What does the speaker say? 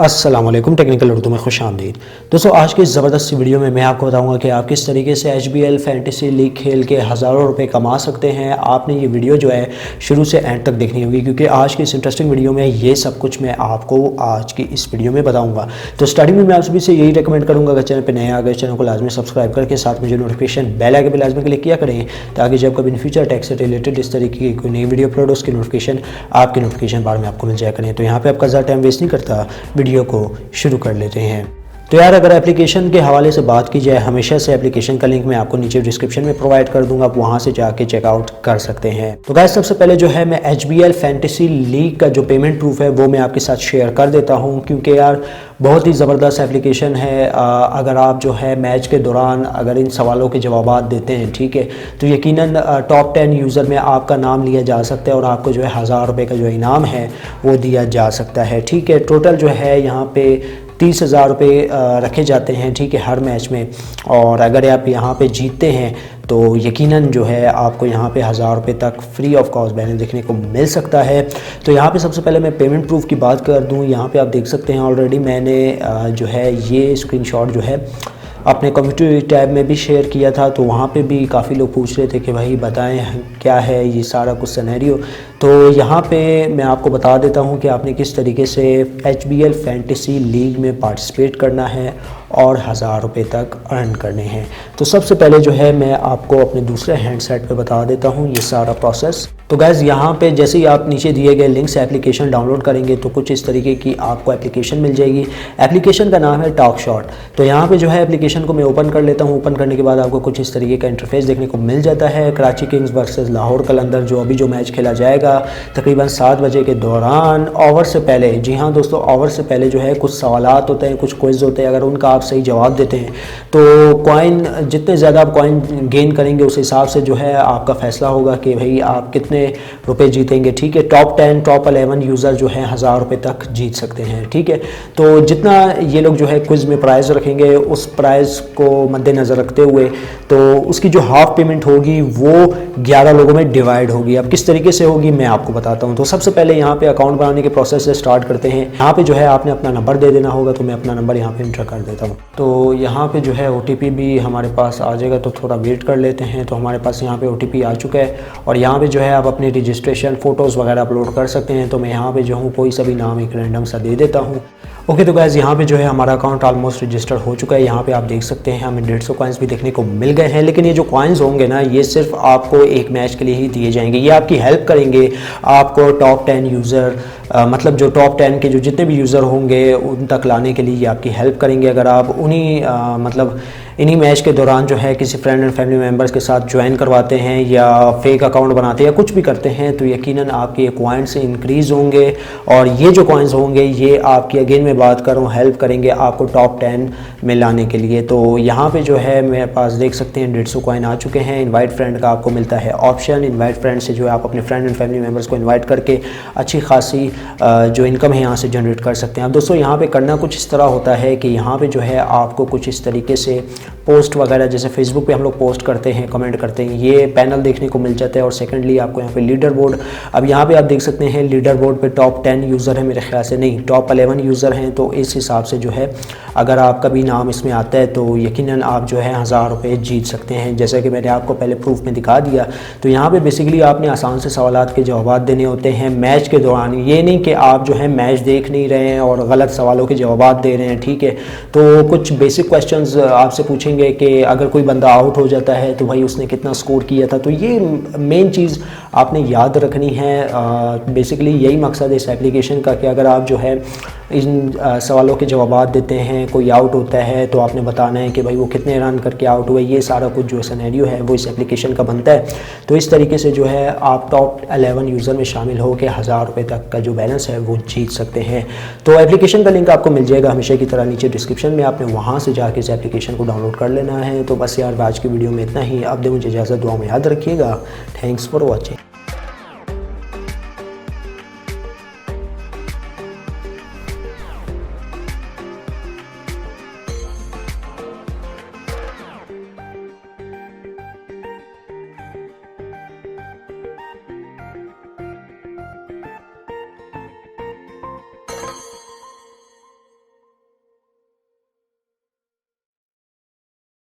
अस्सलाम वालेकुम, टेक्निकल उर्दू में खुशामदीद। दोस्तों, आज की इस ज़बरदस्त सी वीडियो में मैं आपको बताऊंगा कि आप किस तरीके से HBL फैंटेसी लीग खेल के हज़ारों रुपए कमा सकते हैं। आपने ये वीडियो जो है शुरू से एंड तक देखनी होगी, क्योंकि आज की इस इंटरेस्टिंग वीडियो में ये सब कुछ मैं आपको आज की इस वीडियो में बताऊँगा। तो स्टार्टिंग में मैं आप सभी से यही रिकमेंड करूँगा, अगर चैनल पर नए आ गए चैनल को लाजमी सब्सक्राइब करके साथ में जो नोटिफिकेशन बेल आगे भी लाजमी क्लिक किया करें, ताकि जब कभी इन फ्यूचर टैक्स से रिलेटेड इस तरीके की कोई नई वीडियो अपलोड हो उसकी नोटिफिकेशन आपके नोटिफिकेशन बार में आपको मिल जाया करें। तो यहाँ पर आपका ज़्यादा टाइम वेस्ट नहीं करता, वीडियो को शुरू कर लेते हैं। तो यार, अगर एप्लीकेशन के हवाले से बात की जाए, हमेशा से एप्लीकेशन का लिंक मैं आपको नीचे डिस्क्रिप्शन में प्रोवाइड कर दूंगा, आप वहां से जाके चेकआउट कर सकते हैं। तो गाइस, सबसे पहले जो है मैं HBL फैंटेसी लीग का जो पेमेंट प्रूफ है वो मैं आपके साथ शेयर कर देता हूं, क्योंकि यार बहुत ही ज़बरदस्त एप्लीकेशन है। अगर आप जो है मैच के दौरान अगर इन सवालों के जवाब देते हैं, ठीक है, तो यकीनन टॉप 10 यूज़र में आपका नाम लिया जा सकता है और आपको जो है 1000 रुपये का जो इनाम है वो दिया जा सकता है। ठीक है, टोटल जो है यहाँ पे 30,000 रुपये रखे जाते हैं, ठीक है, हर मैच में। और अगर आप यहाँ पे जीतते हैं तो यकीनन जो है आपको यहाँ पे 1000 रुपये तक फ्री ऑफ कॉस्ट बैलेंस देखने को मिल सकता है। तो यहाँ पे सबसे पहले मैं पेमेंट प्रूफ की बात कर दूँ। यहाँ पे आप देख सकते हैं ऑलरेडी मैंने जो है ये स्क्रीनशॉट जो है अपने कम्युनिटी टैब में भी शेयर किया था, तो वहाँ पे भी काफ़ी लोग पूछ रहे थे कि भाई बताएं क्या है ये सारा कुछ सिनेरियो। तो यहाँ पे मैं आपको बता देता हूँ कि आपने किस तरीके से HBL फैंटेसी लीग में पार्टिसिपेट करना है और 1000 रुपये तक अर्न करने हैं। तो सबसे पहले जो है मैं आपको अपने दूसरे हैंडसेट पे बता देता हूँ ये सारा प्रोसेस। तो गैस, यहाँ पे जैसे ही आप नीचे दिए गए लिंक से एप्लीकेशन डाउनलोड करेंगे तो कुछ इस तरीके की आपको एप्लीकेशन मिल जाएगी। एप्लीकेशन का नाम है टॉकशॉट। तो यहाँ पे जो है एप्लीकेशन को मैं ओपन कर लेता हूँ। ओपन करने के बाद आपको कुछ इस तरीके का इंटरफेस देखने को मिल जाता है। कराची किंग्स वर्सेस लाहौर कलंदर जो मैच खेला जाएगा तकरीबन 7 बजे के दौरान ओवर से पहले। जी हाँ दोस्तों, ओवर से पहले जो है कुछ सवालात होते हैं, कुछ क्विज़ होते हैं। अगर उनका आप सही जवाब देते हैं तो कॉइन, जितने ज़्यादा आप कॉइन गेन करेंगे उस हिसाब से जो है आपका फ़ैसला होगा कि भाई आप कितने रुपए जीतेंगे। ठीक है, टॉप 10 टॉप 11 यूज़र जो है 1000 रुपये तक जीत सकते हैं। ठीक है, तो जितना ये लोग जो है क्विज़ में प्राइज़ रखेंगे उस प्राइज़ को मद्देनज़र रखते हुए तो उसकी जो हाफ पेमेंट होगी वो 11 लोगों में डिवाइड होगी। अब किस तरीके से होगी मैं आपको बताता हूँ। तो सबसे पहले यहाँ पे अकाउंट बनाने के प्रोसेस से स्टार्ट करते हैं। यहाँ पे जो है आपने अपना नंबर दे देना होगा, तो मैं अपना नंबर यहाँ पे इंटर कर देता हूँ। तो यहाँ पे जो है OTP भी हमारे पास आ जाएगा, तो थोड़ा वेट कर लेते हैं। तो हमारे पास यहाँ पे OTP आ चुका है और यहाँ पे जो है आप अपनी रजिस्ट्रेशन फ़ोटोज़ वगैरह अपलोड कर सकते हैं। तो मैं यहाँ पे जो हूँ कोई सा भी नाम एक रैंडम सा दे देता हूँ। ओके, तो गाइस, यहाँ पे जो है हमारा अकाउंट ऑलमोस्ट रजिस्टर्ड हो चुका है। यहाँ पे आप देख सकते हैं हमें 150 कॉइन्स भी देखने को मिल गए हैं। लेकिन ये जो कॉइन्स होंगे ना, ये सिर्फ आपको एक मैच के लिए ही दिए जाएंगे। ये आपकी हेल्प करेंगे आपको टॉप 10 यूज़र मतलब जो टॉप 10 के जो जितने भी यूज़र होंगे उन तक लाने के लिए ये आपकी हेल्प करेंगे। अगर आप उन्हीं मतलब इन्हीं मैच के दौरान जो है किसी फ्रेंड एंड फैमिली मेम्बर्स के साथ ज्वाइन करवाते हैं या फेक अकाउंट बनाते हैं या कुछ भी करते हैं, तो यकीनन आपके कॉइन्स इंक्रीज़ होंगे। और ये जो कॉइन्स होंगे ये आपकी, अगेन मैं बात कर रहा हूँ, हेल्प करेंगे आपको टॉप 10 में लाने के लिए। तो यहाँ पे जो है मेरे पास देख सकते हैं 150 कॉइन आ चुके हैं। इनवाइट फ्रेंड का आपको मिलता है ऑप्शन। इनवाइट फ्रेंड से जो है आप अपने फ्रेंड एंड फैमिली मेम्बर्स को इन्वाइट करके अच्छी खासी जो इनकम है यहाँ से जनरेट कर सकते हैं। अब दोस्तों, यहाँ पे करना कुछ इस तरह होता है कि यहाँ पे जो है आपको कुछ इस तरीके से पोस्ट वगैरह, जैसे फेसबुक पे हम लोग पोस्ट करते हैं, कमेंट करते हैं, ये पैनल देखने को मिल जाता है। और सेकंडली आपको यहाँ पे लीडर बोर्ड, अब यहाँ पे आप देख सकते हैं लीडर बोर्ड पे टॉप 10 यूज़र है, मेरे ख्याल से नहीं टॉप 11 यूज़र हैं। तो इस हिसाब से जो है अगर आपका भी नाम इसमें आता है तो यकीनन आप जो है 1000 रुपये जीत सकते हैं, जैसा कि मैंने आपको पहले प्रूफ में दिखा दिया। तो यहाँ पे बेसिकली आपने आसान से सवालात के जवाब देने होते हैं मैच के दौरान। ये नहीं कि आप जो है मैच देख नहीं रहे हैं और गलत सवालों के जवाब दे रहे हैं। ठीक है, तो कुछ बेसिक क्वेश्चंस आपसे पूछेंगे कि अगर कोई बंदा आउट हो जाता है तो भाई उसने कितना स्कोर किया था। तो ये मेन चीज़ आपने याद रखनी है। बेसिकली यही मकसद है इस एप्लीकेशन का कि अगर आप जो है इन सवालों के जवाब देते हैं, कोई आउट होता है तो आपने बताना है कि भाई वो कितने रन करके आउट हुए। ये सारा कुछ जो सिनेरियो है वो इस एप्लीकेशन का बनता है। तो इस तरीके से जो है आप टॉप 11 यूज़र में शामिल हो के 1000 रुपये तक का जो बैलेंस है वो जीत सकते हैं। तो एप्लीकेशन का लिंक आपको मिल जाएगा हमेशा की तरह नीचे डिस्क्रिप्शन में। आपने वहाँ से जाके इस एप्लीकेशन को डाउनलोड कर लेना है। तो बस यार, आज की वीडियो में इतना ही। अब दे मुझे इजाज़त, दुआ में याद रखिएगा। Thanks for watching.